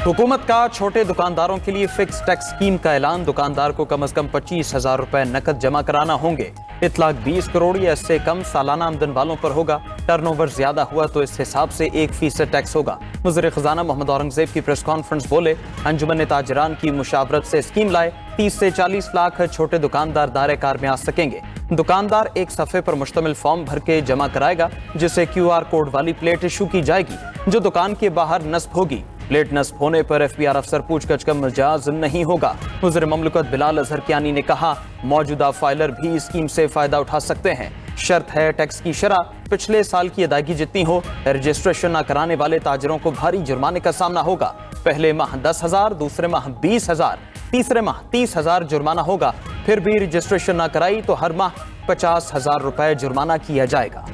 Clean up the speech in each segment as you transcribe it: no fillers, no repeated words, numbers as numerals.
हुकूमत का छोटे दुकानदारों के लिए फिक्स टैक्स स्कीम का ऐलान। दुकानदार को कम से कम 25,000 रुपए नकद जमा कराना होंगे। इतलाक 20 करोड़ या इससे कम सालाना आमदन वालों पर होगा। टर्नओवर ज्यादा हुआ तो इस हिसाब से 1% टैक्स होगा। वज़ीर खजाना मोहम्मद औरंगजेब की प्रेस कॉन्फ्रेंस बोले, अंजुमन ताजरान की मुशावरत से स्कीम लाए। 30 से 40 लाख छोटे दुकानदार दायरे कार में आ सकेंगे। दुकानदार एक सफ़े पर मुश्तमिल फॉर्म भर के जमा कराएगा, जिसे QR कोड वाली प्लेट इशू की जाएगी जो दुकान के बाहर नस्ब होगी। प्लेट नस्ब होने पर FBR अफसर पूछगछ का मिजाज नहीं होगा। वज़ीर ममलकत बिलाल अजहर कियानी ने कहा, मौजूदा फाइलर भी स्कीम से फायदा उठा सकते हैं। शर्त है टैक्स की शरह पिछले साल की अदायगी जितनी हो। रजिस्ट्रेशन न कराने वाले ताजरों को भारी जुर्माने का सामना होगा। पहले माह 10,000, दूसरे माह 20,000, तीसरे माह 30,000 जुर्माना होगा। फिर भी रजिस्ट्रेशन न कराई तो हर माह 50,000 रुपए जुर्माना किया जाएगा।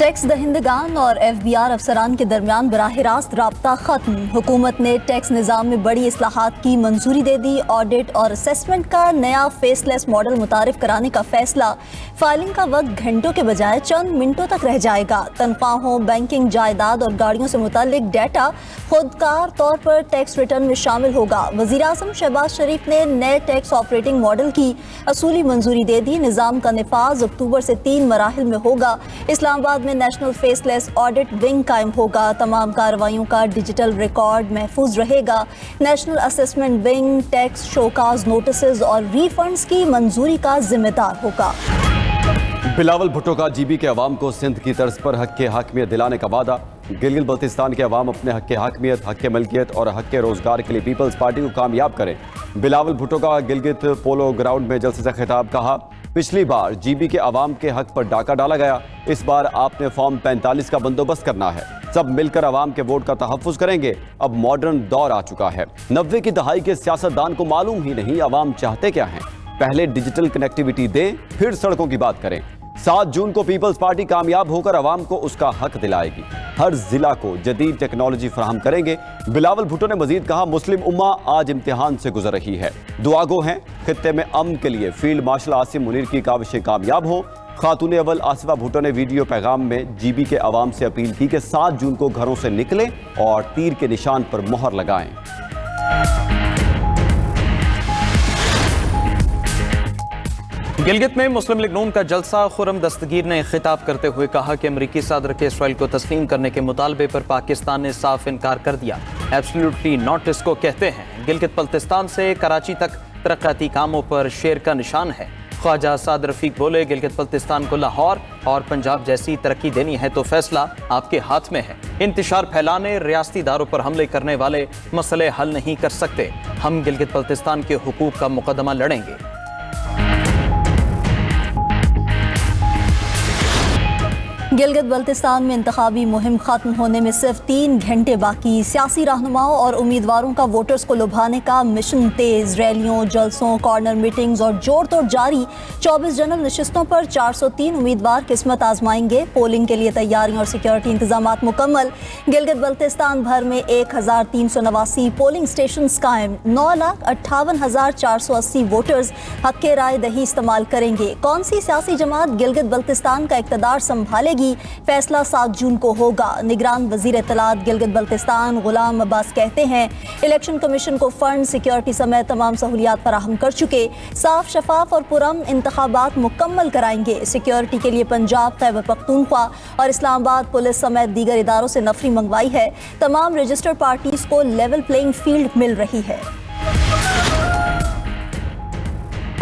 टैक्स दहिंदगान और FBR अफसरान के दरमियान बराह रास्त राब्ता खत्म। हुकूमत ने टैक्स निज़ाम में बड़ी इस्लाहात की मंजूरी दे दी। ऑडिट और असेसमेंट का नया फेसलेस मॉडल मुतारिफ कराने का फैसला। फाइलिंग का वक्त घंटों के बजाय चंद मिनटों तक रह जाएगा। तनख्वाहों, बैंकिंग, जायदाद और गाड़ियों से मुतालिक डाटा खुदकार तौर पर टैक्स रिटर्न में शामिल होगा। वज़ीर आज़म शहबाज शरीफ ने नए टैक्स ऑपरेटिंग मॉडल की असूली मंजूरी दे दी। निज़ाम का निफाज अक्टूबर से 3 मराहिल में होगा। इस्लामाबाद में नेशनल फेसलेस ऑडिट विंग कायम होगा। तमाम कार्रवाइयों का डिजिटल रिकॉर्ड महफूज रहेगा। National assessment wing tax show cause notice और रीफंड्स की मंजूरी का जिम्मेदार होगा। बिलावल भुट्टो का GB के अवाम को सिंध की तर्ज पर हक के हाकमियत दिलाने का वादा। गिलगित बल्तिस्तान के अवाम अपने हक के हाकमियत, हक के मलकियत और हक के रोजगार के लिए पीपल्स पार्टी को कामयाब करें। बिलावल भुट्टो का गिलगित पोलो ग्राउंड में जलसे से खिताब। कहा, पिछली बार GB के अवाम के हक पर डाका डाला गया, इस बार आपने फॉर्म 45 का बंदोबस्त करना है। सब मिलकर अवाम के वोट का तहफ़्फ़ुज़ करेंगे। अब मॉडर्न दौर आ चुका है। 90 की दहाई के सियासतदान को मालूम ही नहीं अवाम चाहते क्या हैं। पहले डिजिटल कनेक्टिविटी दें, फिर सड़कों की बात करें। 7 जून को पीपल्स पार्टी कामयाब होकर अवाम को उसका हक दिलाएगी। हर जिला को जदीद टेक्नोलॉजी फराहम करेंगे। बिलावल भुट्टो ने मजीद कहा, मुस्लिम उम्मा आज इम्तिहान से गुजर रही है। दुआगो हैं खित्ते में अमन के लिए फील्ड मार्शल आसिम मुनीर की काविशें कामयाब हो। खातून अव्वल आसिफा भुट्टो ने वीडियो पैगाम में GB के अवाम से अपील की कि 7 जून को घरों से निकलें और तीर के निशान पर मोहर लगाएं। गिलगित में मुस्लिम लीग नून का जलसा। खुर्रम दस्तगीर ने खिताब करते हुए कहा कि अमरीकी सदर के इसराइल को तस्लीम करने के मुतालबे पर पाकिस्तान ने साफ इनकार कर दिया। एब्सोल्युटली नॉट इसको कहते हैं। गिलगित बल्तिस्तान से कराची तक तरक्याती कामों पर शेर का निशान है। ख्वाजा साद रफीक बोले, गिलगित बल्तिस्तान को लाहौर और पंजाब जैसी तरक्की देनी है तो फैसला आपके हाथ में है। इंतशार फैलाने, रियासती इदारों पर हमले करने वाले मसले हल नहीं कर सकते। हम गिलगित बल्तिस्तान के हुकूक का मुकदमा लड़ेंगे। गिलगित बल्तिस्तान में इंतखाबी मुहिम खत्म होने में सिर्फ 3 घंटे बाकी। सियासी रहनुमाओं और उम्मीदवारों का वोटर्स को लुभाने का मिशन तेज। रैलियों, जलसों, कॉर्नर मीटिंग्स और जोड़ तोड़ जारी। 24 जनरल नशिस्तों पर 403 उम्मीदवार किस्मत आजमाएंगे। पोलिंग के लिए तैयारियां और सिक्योरिटी इंतजामात मुकम्मल। गिलगित बल्तिस्तान भर में 1389 पोलिंग स्टेशन कायम। 9,58,480 वोटर्स हक के राय दही इस्तेमाल करेंगे। कौन सी सियासी जमात गिलगित बल्तिस्तान का इक़्तिदार संभालेगी, फैसला 7 जून को होगा। निगरान वजीर इत्तलात गिलगित बल्तिस्तान गुलाम अब्बास कहते हैं, इलेक्शन कमीशन को फंड, सिक्योरिटी समेत तमाम सहूलियात फराहम कर चुके। साफ, शफाफ और पुरअमन इंतखाबात मुकम्मल कराएंगे। सिक्योरिटी के लिए पंजाब, खैबर पख्तूनख्वा और इस्लामाबाद पुलिस समेत दीगर इदारों से नफरी मंगवाई है। तमाम रजिस्टर्ड पार्टीज को लेवल प्लेइंग फील्ड मिल रही है।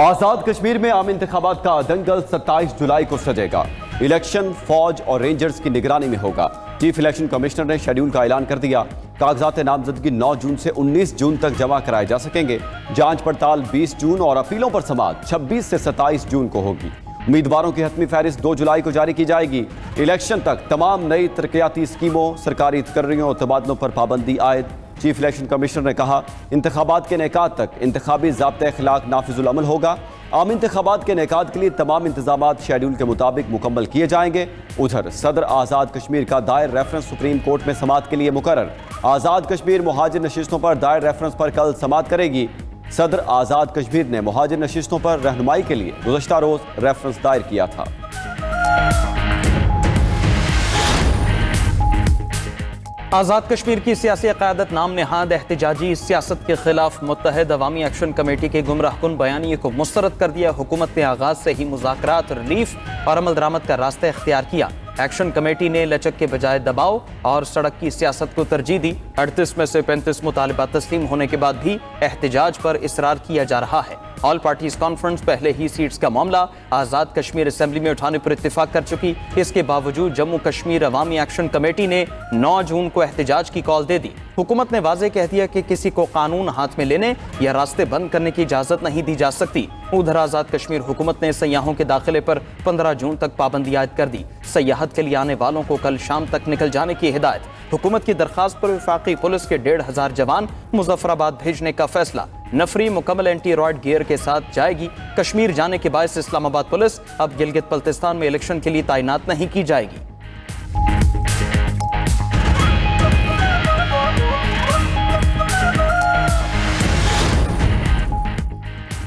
आजाद कश्मीर में आम इंतखाबात का दंगल 27 जुलाई को सजेगा। इलेक्शन फौज और रेंजर्स की निगरानी में होगा। चीफ इलेक्शन कमिश्नर ने शेड्यूल का ऐलान कर दिया। कागजात नामजदगी 9 जून से 19 जून तक जमा कराए जा सकेंगे। जांच पड़ताल 20 जून और अपीलों पर समाअत 26 से 27 जून को होगी। उम्मीदवारों की हतमी फहरिस्त 2 जुलाई को जारी की जाएगी। इलेक्शन तक तमाम नई तरक्याती स्कीमों, सरकारी तकर्रियों और तबादलों पर पाबंदी आयद। चीफ इलेक्शन कमिश्नर ने कहा, इंतखाबात के नेकात तक इंतखाबी ज़ाब्ते-ए-अखलाक नाफिजुल अमल होगा। आम इंतखाबात के नेकात के लिए तमाम इंतजामात शेड्यूल के मुताबिक मुकम्मल किए जाएंगे। उधर सदर आज़ाद कश्मीर का दायर रेफरेंस सुप्रीम कोर्ट में समाअत के लिए मुकर्रर। आज़ाद कश्मीर मुहाजिर नशिस्तों पर दायर रेफरेंस पर कल समाअत करेगी। सदर आज़ाद कश्मीर ने मुहाजिर नशिस्तों पर रहनुमाई के लिए गुज़श्ता रोज़ रेफरेंस दायर किया था। आज़ाद कश्मीर की सियासी क़यादत नाम नहाद एहतजाजी सियासत के खिलाफ मुत्तहद अवामी एक्शन कमेटी के गुमराहकुन बयानिए को मुस्तरद कर दिया। हुकूमत ने आगाज से ही मुज़ाकरात, रिलीफ और अमल दरामद का रास्ता इख्तियार किया। एक्शन कमेटी ने लचक के बजाय दबाव और सड़क की सियासत को तरजीह दी। 38 में से 35 मुतालिबा तस्लीम होने के बाद भी एहतजाज पर इसरार किया जा रहा है। ऑल पार्टीज कॉन्फ्रेंस पहले ही सीट्स का मामला आज़ाद कश्मीर असेंबली में उठाने पर इत्तेफाक कर चुकी। इसके बावजूद जम्मू कश्मीर अवामी एक्शन कमेटी ने 9 जून को एहतजाज की कॉल दे दी। हुकूमत ने वाज़ेह कह दिया कि किसी को कानून हाथ में लेने या रास्ते बंद करने की इजाज़त नहीं दी जा सकती। उधर आज़ाद कश्मीर हुकूमत ने सयाहों के दाखिले पर 15 जून तक पाबंदी आयद कर दी। सयाहत के लिए आने वालों को कल शाम तक निकल जाने की हिदायत। हुकूमत की दरखास्त पर वफाकी पुलिस के 1500 जवान मुजफ्फराबाद भेजने का फैसला। नफरी मुकम्मल एंटी रॉयड गियर के साथ जाएगी। कश्मीर जाने के बायस इस्लामाबाद पुलिस अब गिलगित बल्तिस्तान में इलेक्शन के लिए तैनात नहीं की जाएगी।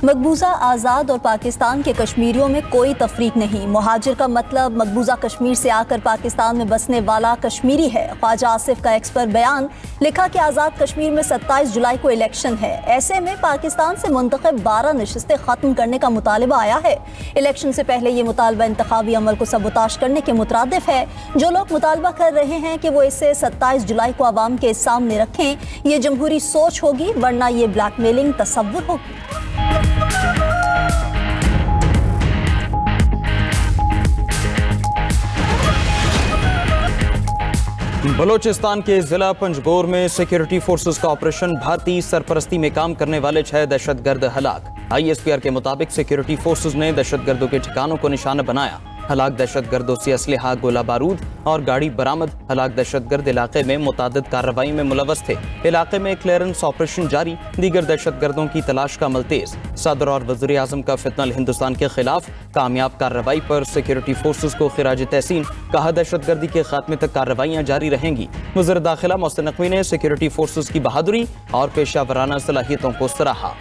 मकबूजा आज़ाद और पाकिस्तान के कश्मीरियों में कोई तफरीक नहीं। मुहाजिर का मतलब मकबूजा कश्मीर से आकर पाकिस्तान में बसने वाला कश्मीरी है। ख्वाजा आसिफ का एक्सपर्ट बयान, लिखा कि आज़ाद कश्मीर में 27 जुलाई को इलेक्शन है। ऐसे में पाकिस्तान से मुंतखब 12 नशिस्तें ख़त्म करने का मुतालबा आया है। इलेक्शन से पहले ये मुतालबा इंतखाबी अमल को सबूताश करने के मुतरादिफ है। जो लोग मुतालबा कर रहे हैं कि वो इसे 27 जुलाई को आवाम के सामने रखें, ये जमहूरी सोच होगी, वरना ये ब्लैकमेलिंग तस्वुर होगी। बलोचिस्तान के जिला पंजगोर में सिक्योरिटी फोर्सेस का ऑपरेशन, भारतीय सरपरस्ती में काम करने वाले 6 दहशतगर्द हलाक। ISPR के मुताबिक सिक्योरिटी फोर्सेस ने दहशतगर्दों के ठिकानों को निशाना बनाया। हलाक दहशतगर्दों से असलहा, गोला बारूद और गाड़ी बरामद। हलाक दहशतगर्द इलाके में मुतादिद कार्रवाई में मुलव्वस थे। इलाके में क्लियरेंस ऑपरेशन जारी, दीगर दहशतगर्दों की तलाश का अमल तेज। सदर और वज़ीर आज़म का फितनल हिंदुस्तान के खिलाफ कामयाब कार्रवाई पर सिक्योरिटी फोर्सेस को खिराज तहसीन। कहा, दहशतगर्दी के खात्मे तक कार्रवाइयाँ जारी रहेंगी। वज़ीर दाखिला मोहसिन नकवी ने सिक्योरिटी फोर्सेस की बहादुरी और पेशा वराना सलाहियतों को सराहा।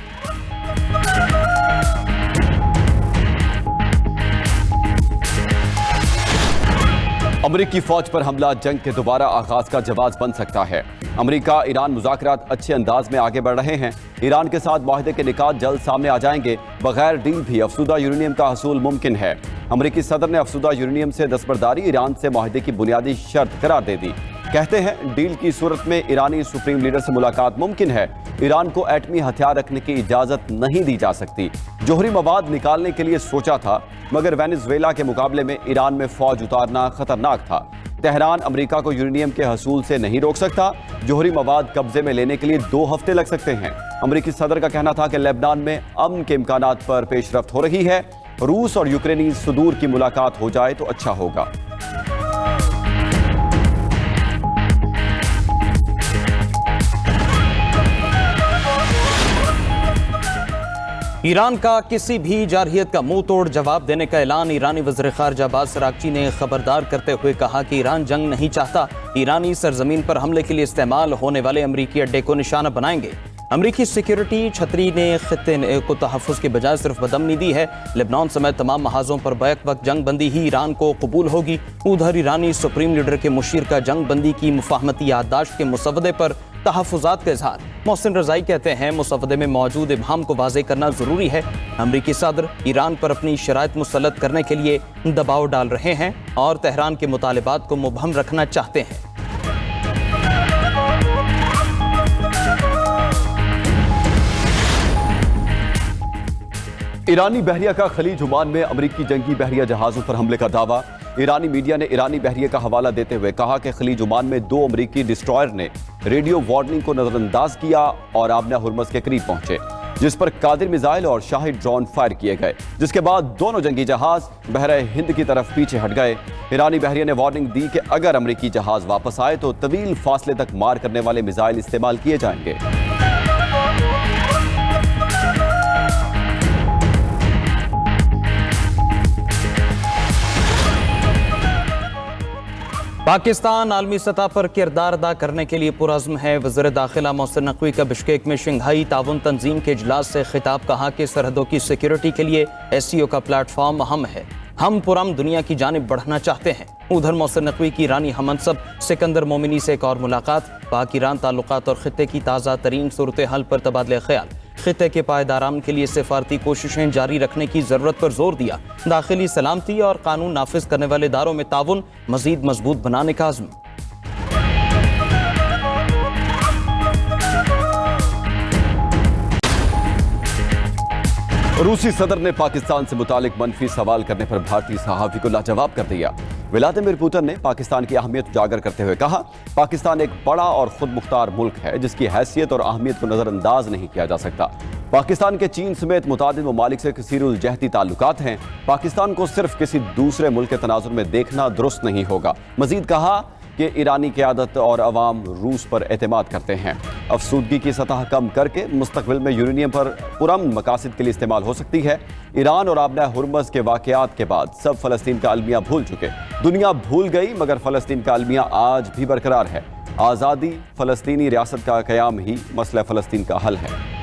अमरीकी फौज पर हमला जंग के दोबारा आगाज का जवाब बन सकता है। अमरीका ईरान मुज़ाकरात अच्छे अंदाज में आगे बढ़ रहे हैं। ईरान के साथ माहिदे के निकात जल्द सामने आ जाएंगे। बगैर डील भी अफसुदा यूरेनियम का हसूल मुमकिन है। अमरीकी सदर ने अफसुदा यूरेनियम से दस्तबरदारी ईरान से माहिदे की बुनियादी शर्त करार दे दी। कहते हैं डील की सूरत में ईरानी सुप्रीम लीडर से मुलाकात मुमकिन है। ईरान को एटमी हथियार रखने की इजाजत नहीं दी जा सकती। जोहरी मवाद निकालने के लिए सोचा था, मगर वेनेजुएला के मुकाबले में ईरान में फौज उतारना खतरनाक था। तेहरान अमेरिका को यूरेनियम के हसूल से नहीं रोक सकता। जोहरी मवाद कब्जे में लेने के लिए 2 हफ्ते लग सकते हैं। अमेरिकी सदर का कहना था कि लेबनान में अमन के इम्कानात पर पेशरफ्त हो रही है। रूस और यूक्रेनी सुदूर की मुलाकात हो जाए तो अच्छा होगा। ईरान का किसी भी जारहियत का मुंह तोड़ जवाब देने का ऐलान। ईरानी वज़ीर ख़ारजा अब्बास अराग़ची ने खबरदार करते हुए कहा कि ईरान जंग नहीं चाहता। ईरानी सरजमीन पर हमले के लिए इस्तेमाल होने वाले अमरीकी अड्डे को निशाना बनाएंगे। अमरीकी सिक्योरिटी छतरी ने खित्ते को तहफ़्फ़ुज़ के बजाय सिर्फ बदमनी दी है। लेबनान समेत तमाम महाजों पर बैक वक्त जंग बंदी ही ईरान को कबूल होगी। उधर ईरानी सुप्रीम लीडर के मुशीर का जंग बंदी की मुफाहमती याददाश्त के मुसवदे पर तहफ़्फ़ुज़ात का इज़हार। मोहसिन रज़ाई कहते हैं मुसवदे में मौजूद इबहाम को वाज़ेह करना ज़रूरी है। अमरीकी सदर ईरान पर अपनी शराइत मुसल्लत करने के लिए दबाव डाल रहे हैं और तेहरान के मुतालिबात को मुबहम रखना चाहते हैं। ईरानी बहरिया का खलीज ओमान में अमरीकी जंगी बहरिया जहाज़ों पर हमले का दावा। ईरानी मीडिया ने ईरानी बहरिया का हवाला देते हुए कहा कि खलीज ओमान में 2 अमरीकी डिस्ट्रॉयर ने रेडियो वार्निंग को नजरअंदाज किया और आबना हुर्मस के करीब पहुंचे, जिस पर कादिर मिसाइल और शाहिद ड्रोन फायर किए गए, जिसके बाद दोनों जंगी जहाज बहरे हिंद की तरफ पीछे हट गए। ईरानी बहरिया ने वार्निंग दी कि अगर अमरीकी जहाज वापस आए तो तवील फासले तक मार करने वाले मिसाइल इस्तेमाल किए जाएंगे। पाकिस्तान आलमी सतह पर किरदार अदा करने के लिए पुरअज़्म है। वज़ीर दाखिला मोहसिन नकवी का बिश्केक में शंघाई ताउन तंजीम के इजलास से खिताब, कहा कि सरहदों की सिक्योरिटी के लिए SCO का प्लेटफॉर्म अहम है। हम पुरअमन दुनिया की जानिब बढ़ना चाहते हैं। उधर मौसर नकवी की रानी हमनसब सिकंदर मोमिनी से एक और मुलाकात, पाक ईरान ताल्लुकात और खित्ते की ताज़ा तरीन सूरत हाल पर तबादले ख्याल। खित्ते के पायदार अमन के लिए सिफारती कोशिशें जारी रखने की जरूरत पर जोर दिया। दाखिली सलामती और कानून नाफिज करने वाले इदारों में ताउन मजीद मजबूत बनाने का आज़म। रूसी सदर ने पाकिस्तान से मुतालिक मनफी सवाल करने पर भारतीय सहाफ़ी को लाजवाब कर दिया। व्लादिमीर पुतिन ने पाकिस्तान की अहमियत उजागर करते हुए कहा, पाकिस्तान एक बड़ा और खुद मुख्तार मुल्क है जिसकी हैसियत और अहमियत को नज़रअंदाज नहीं किया जा सकता। पाकिस्तान के चीन समेत मुतादिद ममालिक से कसीरुल-जहती ताल्लुकात हैं। पाकिस्तान को सिर्फ किसी दूसरे मुल्क के तनाजुर में देखना दुरुस्त नहीं होगा। मजीद कहा कि ईरानी क़यादत और अवाम रूस पर एतमाद करते हैं। अफसूदगी की सतह कम करके मुस्तकबिल में यूरेनियम पर पुरअमन मकासद के लिए इस्तेमाल हो सकती है। ईरान और आबना हुर्मज़ के वाक़यात के बाद सब फ़लस्तीन का अलमिया भूल चुके। दुनिया भूल गई मगर फ़लस्तीन का अलमिया आज भी बरकरार है। आज़ादी, फ़लस्तीनी रियासत का क़याम ही मसला फ़लस्तीन का हल है।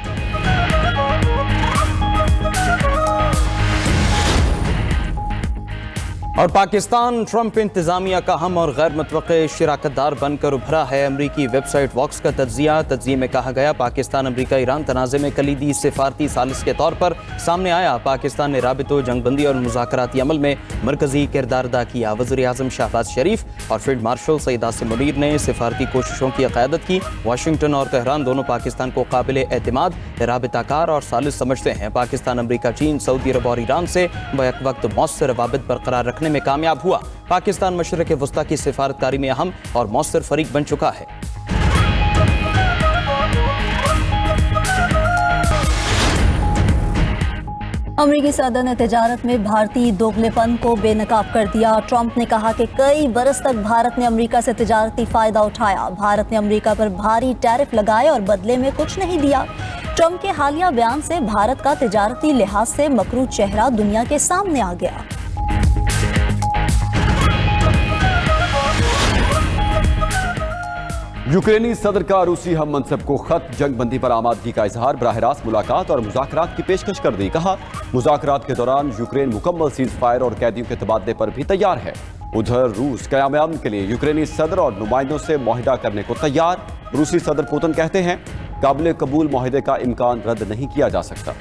और पाकिस्तान ट्रंप इंतजामिया का हम और गैर मुतवक्के शिराकतदार बनकर उभरा है। अमरीकी वेबसाइट वॉक्स का तज्जिए में कहा गया, पाकिस्तान अमरीका ईरान तनाज़े में कलीदी सिफारती सालिस के तौर पर सामने आया। पाकिस्तान ने राबितो, जंगबंदी और मुज़ाकराती अमल में मरकजी किरदार अदा किया। वज़ीर आज़म शहबाज शरीफ और फील्ड मार्शल सईद आसिम मुनीर ने सिफारती कोशिशों की क़यादत की। वाशिंगटन और तेहरान दोनों पाकिस्तान को काबिल एतमाद, राबिताकार और सालिस समझते हैं। पाकिस्तान अमरीका, चीन, सऊदी अरब और ईरान से बैक वक्त मौसर रवाबित बरकरार रखने में कामयाब हुआ। पाकिस्तान मशरक़ वस्ता की सिफारतकारी में अहम और मौसर फरीक बन चुका है। अमरीकी सदर ने तिजारत में भारतीय दोगलेपन को बेनकाब कर दिया। ट्रंप ने कहा कि कई बरस तक भारत ने अमरीका से तिजारती फायदा उठाया। भारत ने अमरीका पर भारी टैरिफ लगाए और बदले में कुछ नहीं दिया। ट्रंप के हालिया बयान से भारत का तिजारती लिहाज से मकरू चेहरा दुनिया के सामने आ गया। यूक्रेनी सदर का रूसी हम मनसब को खत, जंगबंदी पर आमादगी का इजहार, बराह रास्त मुलाकात और मुज़ाकरात की पेशकश कर दी। कहा, मुज़ाकरात के दौरान यूक्रेन मुकम्मल सीज फायर और कैदियों के तबादले पर भी तैयार है। उधर रूस क़याम अमन के लिए यूक्रेनी सदर और नुमाइंदों से मुआहिदा करने को तैयार। रूसी सदर पुतिन कहते हैं, काबिल कबूल मुआहिदे का इम्कान रद्द नहीं किया जा सकता।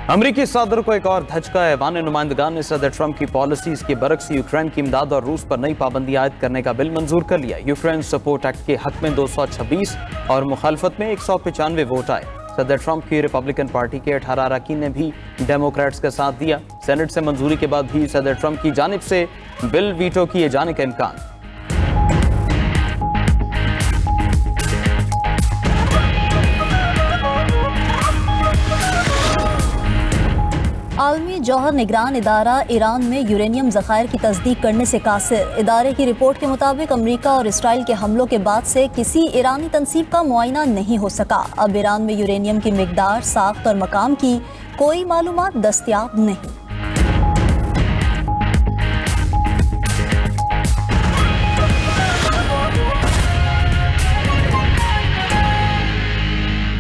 अमरीकी सदर को एक और धचका। ऐवान नुमाइंदगान ने सदर ट्रंप की पॉलिसीज के बरक्स यूक्रेन की इमदाद और रूस पर नई पाबंदी आयद करने का बिल मंजूर कर लिया। यूक्रेन सपोर्ट एक्ट के हक में 226 और मुखालफत में 195 वोट आए। सदर ट्रंप की रिपब्लिकन पार्टी के 18 अरकान ने भी डेमोक्रेट्स का साथ दिया। सेनेट से मंजूरी के बाद भी सदर ट्रंप की जानिब से बिल वीटो किए जाने का इम्कान। आलमी जौहर निगरान इदारा ईरान में यूरेनियम ज़खायर की तस्दीक करने से कासिर। इदारे की रिपोर्ट के मुताबिक अमरीका और इसराइल के हमलों के बाद से किसी ईरानी तंसीब का मुआयना नहीं हो सका। अब ईरान में यूरेनियम की मिकदार, साख्त और मकाम की कोई मालूमात दस्तयाब नहीं।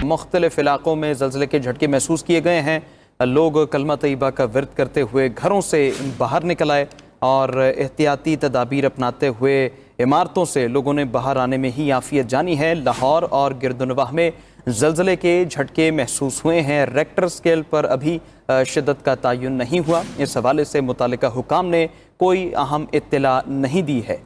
मुख्तलिफ इलाकों में ज़लज़ले के झटके महसूस किए गए हैं। लोग कलमा तैयबा का विर्द करते हुए घरों से बाहर निकल आए और एहतियाती तदाबीर अपनाते हुए इमारतों से लोगों ने बाहर आने में ही आफियत जानी है। लाहौर और गिरदनवाह में ज़लज़ले के झटके महसूस हुए हैं। रेक्टर स्केल पर अभी शिद्दत का तयन नहीं हुआ। इस हवाले से मुतालिका हुकाम ने कोई अहम इत्तला नहीं दी है।